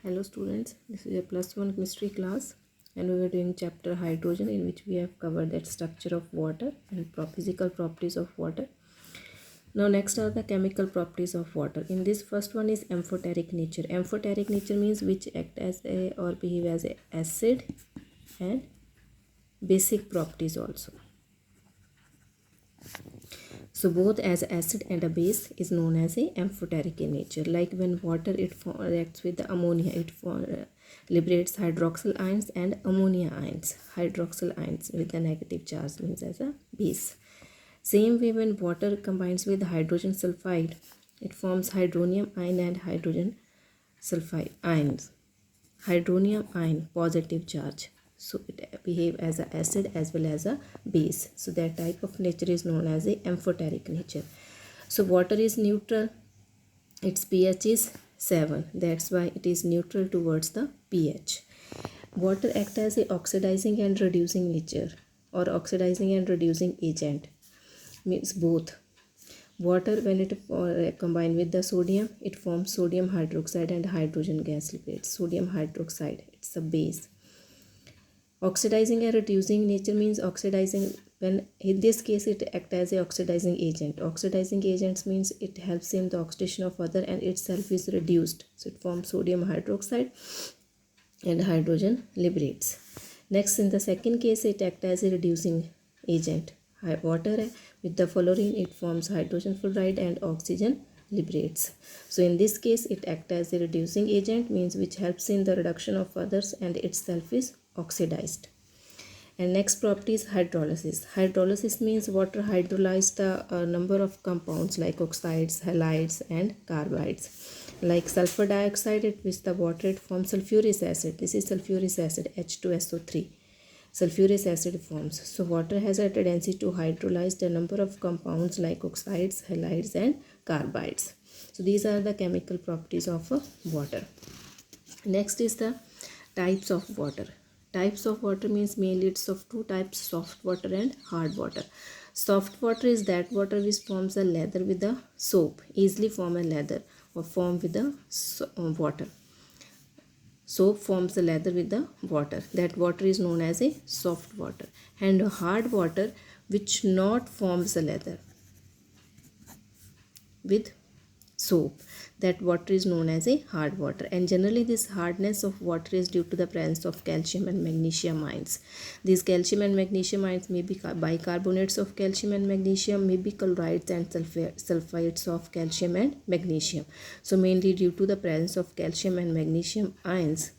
Hello students, this is a +1 chemistry class and we are doing chapter hydrogen, in which we have covered that structure of water and physical properties of water. Now next are the chemical properties of water. In this first one is amphoteric nature. Amphoteric nature means which act as a or behave as a acid and basic properties also. So both as acid and a base is known as a amphoteric in nature. Like when water reacts with the ammonia, it liberates hydroxyl ions and ammonia ions. Hydroxyl ions with the negative charge means as a base. Same way when water combines with hydrogen sulfide, it forms hydronium ion and hydrogen sulfide ions. Hydronium ion positive charge, so it behave as an acid as well as a base. So that type of nature is known as a amphoteric nature. So water is neutral, its pH is 7, that's why it is neutral towards the pH. Water acts as a oxidizing and reducing nature or oxidizing and reducing agent, means both. Water, when it combined with the sodium, it forms sodium hydroxide and hydrogen gas liquids. Sodium hydroxide, it's a base. Oxidizing and reducing nature means oxidizing, when in this case it acts as a oxidizing agent. Oxidizing agents means it helps in the oxidation of other and itself is reduced. So it forms sodium hydroxide and hydrogen liberates. Next, in the second case, it acts as a reducing agent. Water with the fluorine, it forms hydrogen fluoride and oxygen liberates. So in this case it acts as a reducing agent, means which helps in the reduction of others and itself is oxidized. And next property is hydrolysis. Hydrolysis means water hydrolyzes the number of compounds like oxides, halides and carbides. Like sulfur dioxide, it with the water it forms sulfuric acid. This is sulfuric acid, H2SO3. Sulfuric acid forms. So water has a tendency to hydrolyze the number of compounds like oxides, halides and carbides. So these are the chemical properties of water. Next is the types of water. Types of water means mainly it's of two types, soft water and hard water. Soft water is that water which forms a lather with the soap, easily form a lather or form with the water. Soap forms the lather with the water. That water is known as a soft water. And hard water which not forms a lather with soap, that water is known as a hard water. And generally this hardness of water is due to the presence of calcium and magnesium ions. These calcium and magnesium ions may be bicarbonates of calcium and magnesium, may be chlorides and sulfides of calcium and magnesium. So mainly due to the presence of calcium and magnesium ions,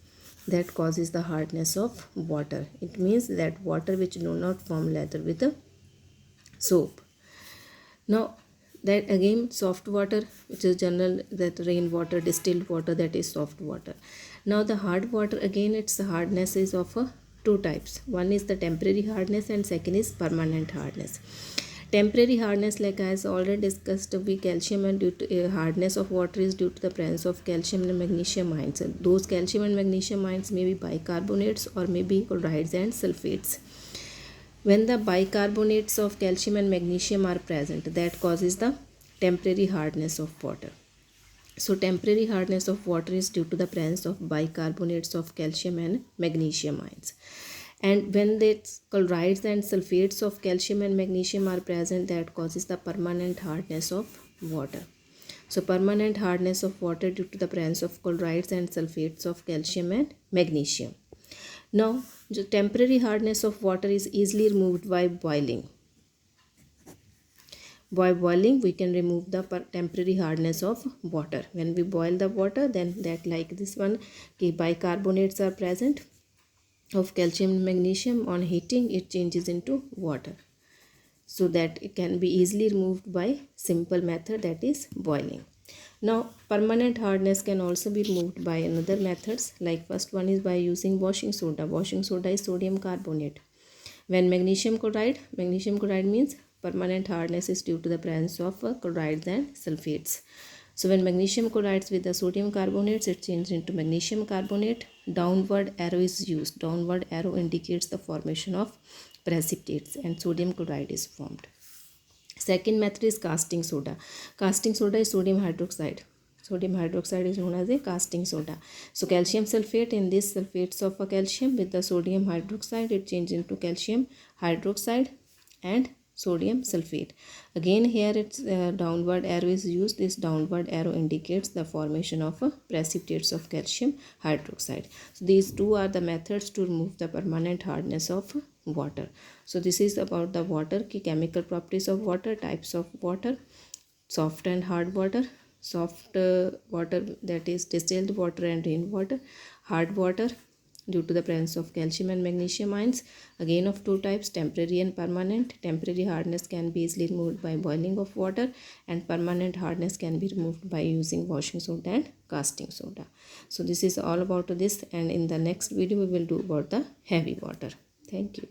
that causes the hardness of water. It means that water which do not form lather with the soap. Now that again soft water, which is general, that rainwater, distilled water, that is soft water. Now the hard water, again its hardness is of two types. One is the temporary hardness and second is permanent hardness. Temporary hardness, like I has already discussed, we calcium and due to hardness of water is due to the presence of calcium and magnesium ions. And those calcium and magnesium ions may be bicarbonates or may be chlorides and sulfates. When the bicarbonates of calcium and magnesium are present, that causes the temporary hardness of water. So temporary hardness of water is due to the presence of bicarbonates of calcium and magnesium ions. And when the chlorides and sulfates of calcium and magnesium are present, that causes the permanent hardness of water. So permanent hardness of water due to the presence of chlorides and sulfates of calcium and magnesium. Now, the temporary hardness of water is easily removed by boiling. By boiling, we can remove the temporary hardness of water. When we boil the water, then that, like this one, bicarbonates are present of calcium and magnesium. On heating, it changes into water. So that it can be easily removed by simple method, that is boiling. Now permanent hardness can also be removed by another methods, like first one is by using washing soda. Washing soda is sodium carbonate. When magnesium chloride means permanent hardness is due to the presence of chlorides and sulfates. So when magnesium chlorides with the sodium carbonates, it changes into magnesium carbonate. Downward arrow is used. Downward arrow indicates the formation of precipitates and sodium chloride is formed. Second method is casting soda. Casting soda is sodium hydroxide. Sodium hydroxide is known as a casting soda. So calcium sulfate, in this sulfates of a calcium with the sodium hydroxide, it changes into calcium hydroxide and sodium sulfate. Again here it's downward arrow is used. This downward arrow indicates the formation of precipitates of calcium hydroxide. So these two are the methods to remove the permanent hardness of water. So this is about the water, chemical properties of water, types of water, soft and hard water. Soft water, that is distilled water and rainwater. Hard water, due to the presence of calcium and magnesium ions, again of two types, temporary and permanent. Temporary hardness can be easily removed by boiling of water, and permanent hardness can be removed by using washing soda and casting soda. So this is all about this, and in the next video we will do about the heavy water. Thank you.